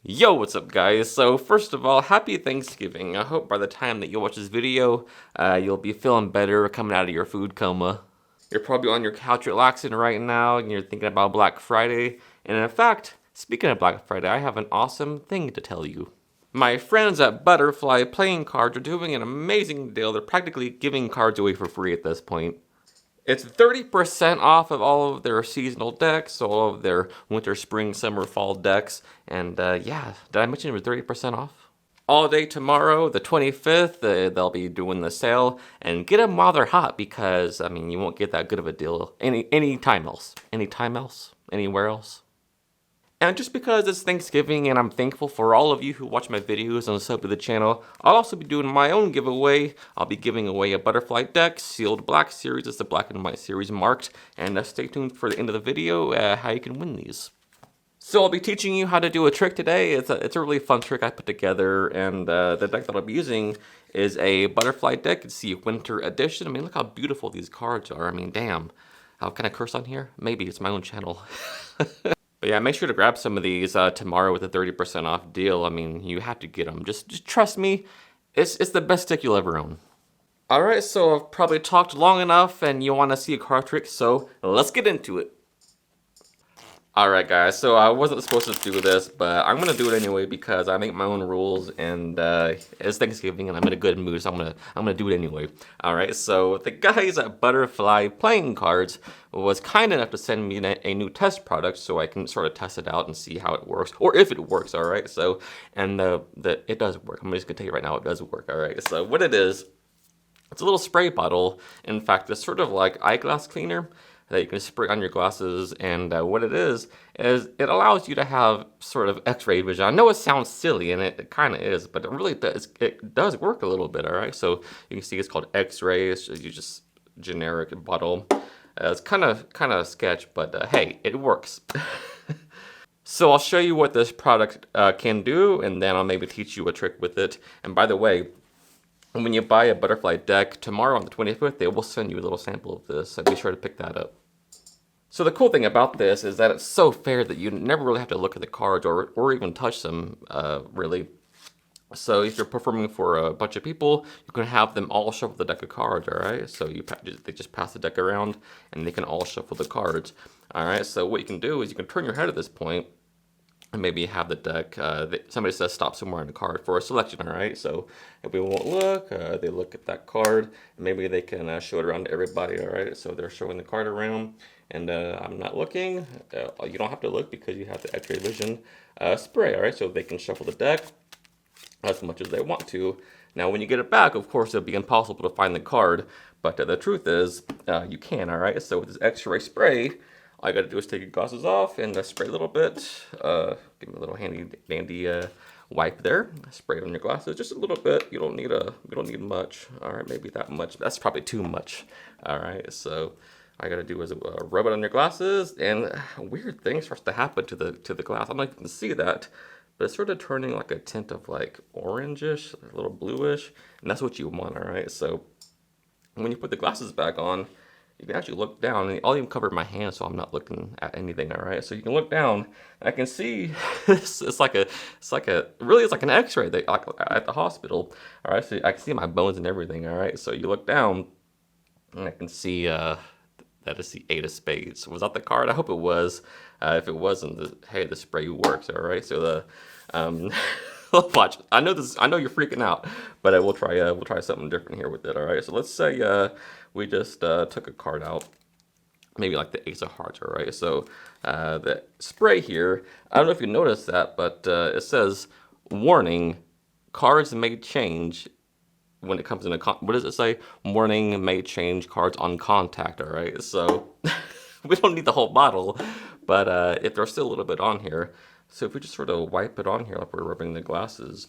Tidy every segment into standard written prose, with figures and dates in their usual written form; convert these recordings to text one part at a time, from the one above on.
Yo, what's up guys? So first of all, happy Thanksgiving. I hope by the time that you watch this video, you'll be feeling better coming out of your food coma. You're probably on your couch relaxing right now and you're thinking about Black Friday. And in fact, speaking of Black Friday, I have an awesome thing to tell you. My friends at Butterfly Playing Cards are doing an amazing deal. They're practically giving cards away for free at this point. It's 30% off of all of their seasonal decks, all of their winter, spring, summer, fall decks. And yeah, did I mention it was 30% off? All day tomorrow, the 25th, they'll be doing the sale. And get them while they're hot because, I mean, you won't get that good of a deal any time else. Any time else? Anywhere else? And just because it's Thanksgiving and I'm thankful for all of you who watch my videos and sub to the channel, I'll also be doing my own giveaway. I'll be giving away a Butterfly deck, sealed black series. It's the black and white series marked. And stay tuned for the end of the video how you can win these. So I'll be teaching you how to do a trick today. It's a really fun trick I put together. And the deck that I'll be using is a Butterfly deck. It's the Winter Edition. I mean, look how beautiful these cards are. I mean, damn. Can I curse on here? Maybe, it's my own channel. But yeah, make sure to grab some of these tomorrow with a 30% off deal. I mean, you have to get them. Just trust me, it's the best stick you'll ever own. Alright, so I've probably talked long enough and you want to see a card trick, so let's get into it. Alright guys, so I wasn't supposed to do this, but I'm gonna do it anyway because I make my own rules and it's Thanksgiving and I'm in a good mood, so I'm gonna do it anyway. Alright, so the guys at Butterfly Playing Cards was kind enough to send me a new test product so I can sort of test it out and see how it works, or if it works, alright? So, and it does work. I'm just gonna tell you right now, it does work, alright? So what it is, it's a little spray bottle. In fact, it's sort of like eyeglass cleaner that you can spray on your glasses, and what it is it allows you to have sort of x-ray vision. I know it sounds silly, and it kind of is, but it does work a little bit, all right? So you can see it's called x-ray. It's just generic bottle. It's kind of sketch, but hey, it works. So I'll show you what this product can do, and then I'll maybe teach you a trick with it. And by the way, when you buy a Butterfly deck, tomorrow on the 25th, they will send you a little sample of this, so be sure to pick that up. So the cool thing about this is that it's so fair that you never really have to look at the cards or even touch them, really. So if you're performing for a bunch of people, you can have them all shuffle the deck of cards, all right? So they just pass the deck around, and they can all shuffle the cards, all right? So what you can do is you can turn your head at this point, and maybe have the deck, somebody says stop somewhere on the card for a selection, all right? So if we won't look, they look at that card, and maybe they can show it around to everybody, all right? So they're showing the card around, and I'm not looking. You don't have to look because you have the X-ray vision spray, all right? So they can shuffle the deck as much as they want to. Now, when you get it back, of course, it'll be impossible to find the card, but the truth is, you can, all right? So with this X-ray spray, all you gotta do is take your glasses off and spray a little bit. Give me a little handy dandy wipe there. Spray it on your glasses just a little bit. You don't need much. All right, maybe that much. That's probably too much. All right, so all you gotta do is rub it on your glasses, and weird thing starts to happen to the glass. I don't know if you can see that, but it's sort of turning like a tint of like orangish, a little bluish, and that's what you want. All right, so when you put the glasses back on, you can actually look down, and I'll even cover my hand so I'm not looking at anything, all right? So you can look down, and I can see it's like an x-ray at the hospital, all right? So I can see my bones and everything, all right? So you look down, and I can see that is the 8 of spades. Was that the card? I hope it was. If it wasn't, hey, the spray works, all right? So the, watch. I know you're freaking out, but we'll try something different here with it. All right. So let's say we just took a card out, maybe like the Ace of Hearts. All right. So the spray here. I don't know if you noticed that, but it says warning: cards may change when it comes in what does it say? Warning: may change cards on contact. All right. So we don't need the whole bottle, but if there's still a little bit on here. So if we just sort of wipe it on here like we're rubbing the glasses.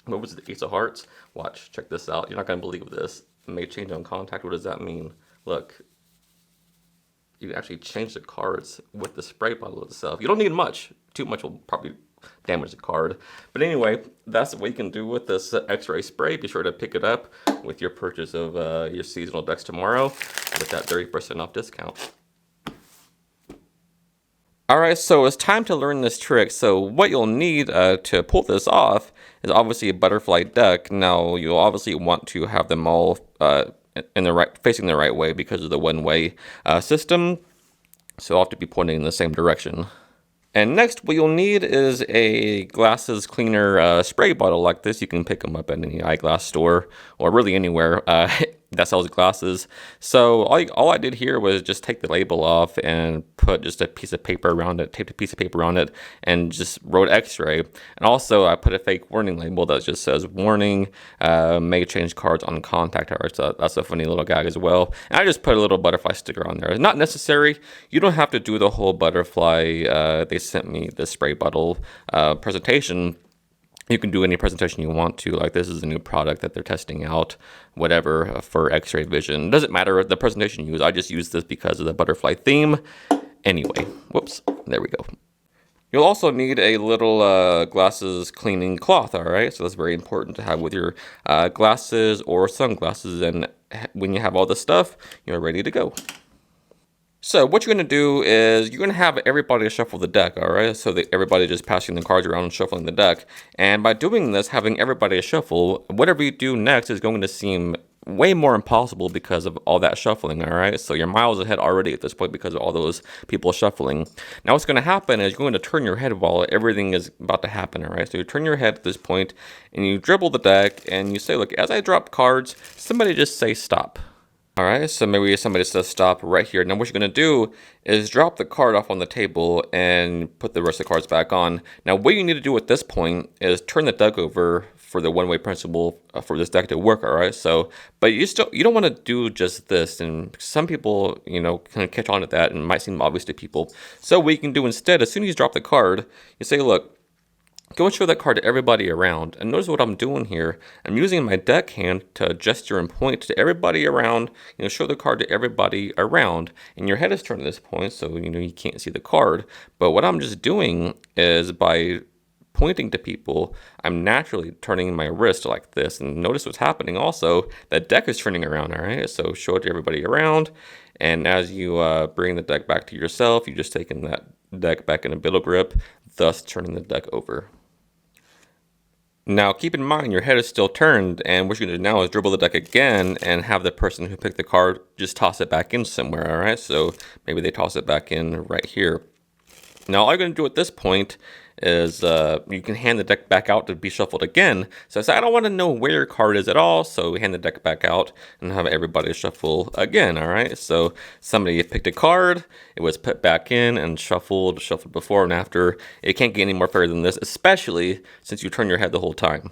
What was the Ace of Hearts? Watch, check this out. You're not going to believe this. It may change on contact. What does that mean? Look, you can actually change the cards with the spray bottle itself. You don't need much. Too much will probably damage the card. But anyway, that's what you can do with this X-ray spray. Be sure to pick it up with your purchase of your seasonal decks tomorrow with that 30% off discount. Alright, so it's time to learn this trick. So what you'll need to pull this off is obviously a butterfly deck. Now you'll obviously want to have them all in the right, facing the right way because of the one-way system. So I'll have to be pointing in the same direction. And next, what you'll need is a glasses cleaner spray bottle like this. You can pick them up at any eyeglass store or really anywhere that sells glasses. So all I did here was just take the label off and put just a piece of paper around it, taped a piece of paper around it, and just wrote X-ray. And also I put a fake warning label that just says warning, may change cards on contact hours. So that's a funny little gag as well. And I just put a little butterfly sticker on there. It's not necessary. You don't have to do the whole butterfly. They sent me the spray bottle presentation. You can do any presentation you want to, like this is a new product that they're testing out, whatever, for X-ray vision. It doesn't matter the presentation you use. I just use this because of the butterfly theme. Anyway, whoops, there we go. You'll also need a little glasses cleaning cloth, all right? So that's very important to have with your glasses or sunglasses. And when you have all this stuff, you're ready to go. So what you're going to do is you're going to have everybody shuffle the deck, all right? So that everybody just passing the cards around and shuffling the deck. And by doing this, having everybody shuffle, whatever you do next is going to seem way more impossible because of all that shuffling, all right? So you're miles ahead already at this point because of all those people shuffling. Now what's going to happen is you're going to turn your head while everything is about to happen, all right? So you turn your head at this point and you dribble the deck and you say, look, as I drop cards, somebody just say stop. All right, so maybe somebody says stop right here. Now what you're going to do is drop the card off on the table and put the rest of the cards back on. Now what you need to do at this point is turn the deck over for the one-way principle for this deck to work, all right? So, but you don't want to do just this, and some people, you know, kind of catch on to that and it might seem obvious to people. So what you can do instead, as soon as you drop the card, you say, look, go and show that card to everybody around. And notice what I'm doing here. I'm using my deck hand to gesture and point to everybody around. You know, show the card to everybody around. And your head is turned at this point, so you know you can't see the card. But what I'm just doing is by pointing to people, I'm naturally turning my wrist like this. And notice what's happening also. The deck is turning around, all right? So show it to everybody around. And as you bring the deck back to yourself, you're just taking that deck back in a biddle grip, thus turning the deck over. Now keep in mind your head is still turned, and what you're going to do now is dribble the deck again and have the person who picked the card just toss it back in somewhere, alright? So maybe they toss it back in right here. Now all you're going to do at this point is you can hand the deck back out to be shuffled again. So I say, I don't want to know where your card is at all, so we hand the deck back out and have everybody shuffle again, all right? So somebody picked a card, it was put back in and shuffled before and after. It can't get any more fair than this, especially since you turn your head the whole time.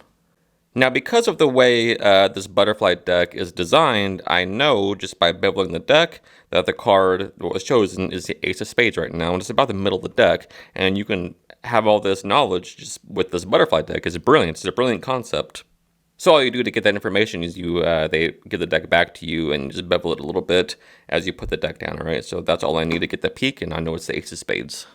Now, because of the way this butterfly deck is designed, I know just by beveling the deck that the card that was chosen is the Ace of Spades right now, and it's about the middle of the deck, and you can have all this knowledge just with this butterfly deck. It's brilliant. It's a brilliant concept. So all you do to get that information is they give the deck back to you and just bevel it a little bit as you put the deck down, all right? So that's all I need to get the peak, and I know it's the Ace of Spades.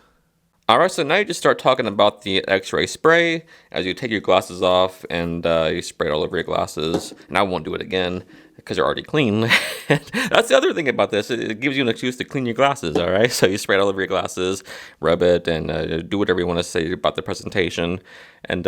Alright, so now you just start talking about the X-ray spray as you take your glasses off and you spray it all over your glasses. And I won't do it again because they're already clean. That's the other thing about this. It gives you an excuse to clean your glasses, alright? So you spray it all over your glasses, rub it, and do whatever you want to say about the presentation. And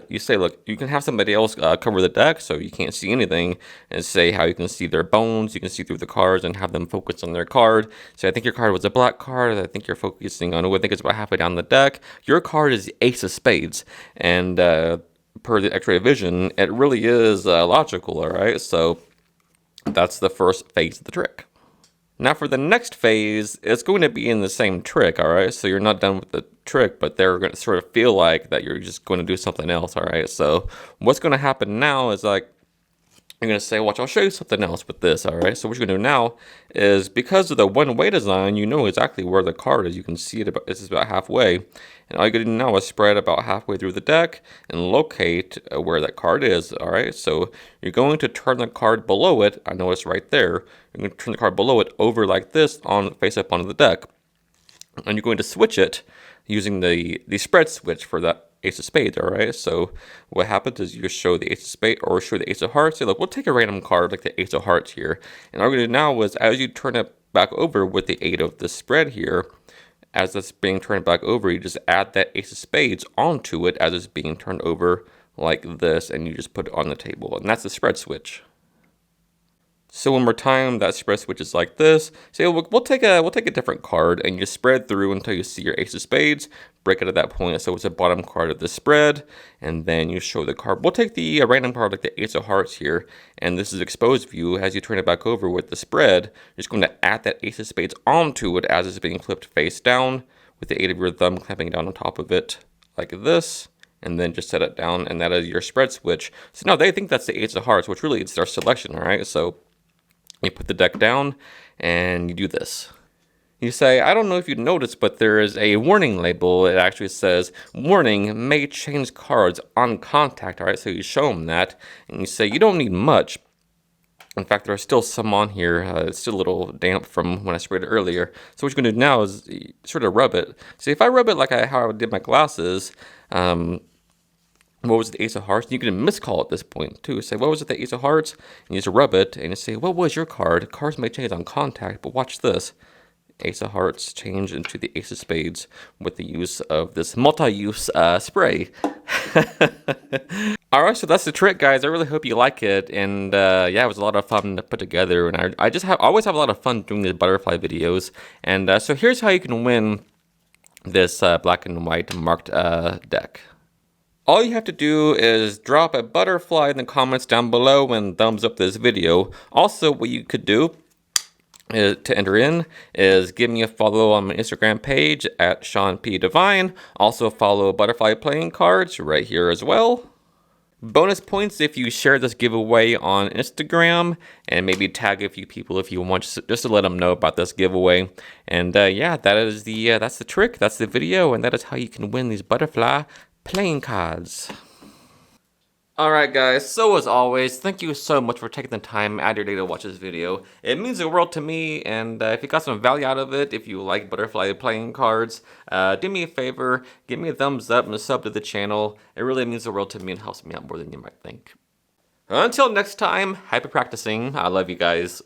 you say, look, you can have somebody else cover the deck so you can't see anything, and say how you can see their bones, you can see through the cards, and have them focus on their card. So I think your card was a black card. I think you're focusing on, I think it's about halfway down the deck. Your card is the Ace of Spades. And per the X-ray vision, it really is logical, all right? So that's the first phase of the trick. Now for the next phase, it's going to be in the same trick, all right? So you're not done with the trick, but they're going to sort of feel like that you're just going to do something else, all right? So what's going to happen now is like, you're going to say, watch, I'll show you something else with this, all right? So what you're going to do now is, because of the one-way design, you know exactly where the card is. You can see it about, it's about halfway. And all you're going to do now is spread about halfway through the deck and locate where that card is, all right? So you're going to turn the card below it. I know it's right there. You're going to turn the card below it over like this, on face up onto the deck. And you're going to switch it using the spread switch for that Ace of Spades, all right? So what happens is you show the Ace of Spades or show the Ace of Hearts. Say, look, we'll take a random card like the Ace of Hearts here. And all we're going to do now is, as you turn it back over with the 8 of the spread here, as it's being turned back over, you just add that ace of spades onto it as it's being turned over like this, and you just put it on the table, and that's the spread switch. So one more time, that spread switch is like this. So we'll take a different card, and you spread through until you see your ace of spades. Break it at that point, so it's the bottom card of the spread, and then you show the card. We'll take the random card like the ace of hearts here, and this is exposed view. As you turn it back over with the spread, you're just going to add that ace of spades onto it as it's being flipped face down, with the aid of your thumb clamping down on top of it like this. And then just set it down, and that is your spread switch. So now they think that's the ace of hearts, which really it's their selection, all right? So you put the deck down, and you do this. You say, I don't know if you noticed, but there is a warning label. It actually says, warning, may change cards on contact, all right? So you show them that, and you say, you don't need much. In fact, there are still some on here. It's still a little damp from when I sprayed it earlier. So what you're going to do now is sort of rub it. See, if I rub it like how I did my glasses, what was the ace of hearts? You can miscall at this point too. Say, what was it, the ace of hearts? And you just rub it and you say, what was your card? Cards may change on contact, but watch this. Ace of hearts change into the ace of spades with the use of this multi-use spray. All right, so that's the trick, guys. I really hope you like it. And yeah, it was a lot of fun to put together. And I just always have a lot of fun doing these butterfly videos. And so here's how you can win this black and white marked deck. All you have to do is drop a butterfly in the comments down below and thumbs up this video. Also, what you could do to enter in is give me a follow on my Instagram page at Sean P. Divine. Also follow Butterfly Playing Cards right here as well. Bonus points if you share this giveaway on Instagram, and maybe tag a few people if you want, just to let them know about this giveaway. And yeah, that's the trick. That's the video, and that is how you can win these butterfly playing cards. Alright guys, so as always, thank you so much for taking the time out of your day to watch this video. It means the world to me, and if you got some value out of it, if you like butterfly playing cards, do me a favor, give me a thumbs up and a sub to the channel. It really means the world to me and helps me out more than you might think. Until next time, happy practicing. I love you guys.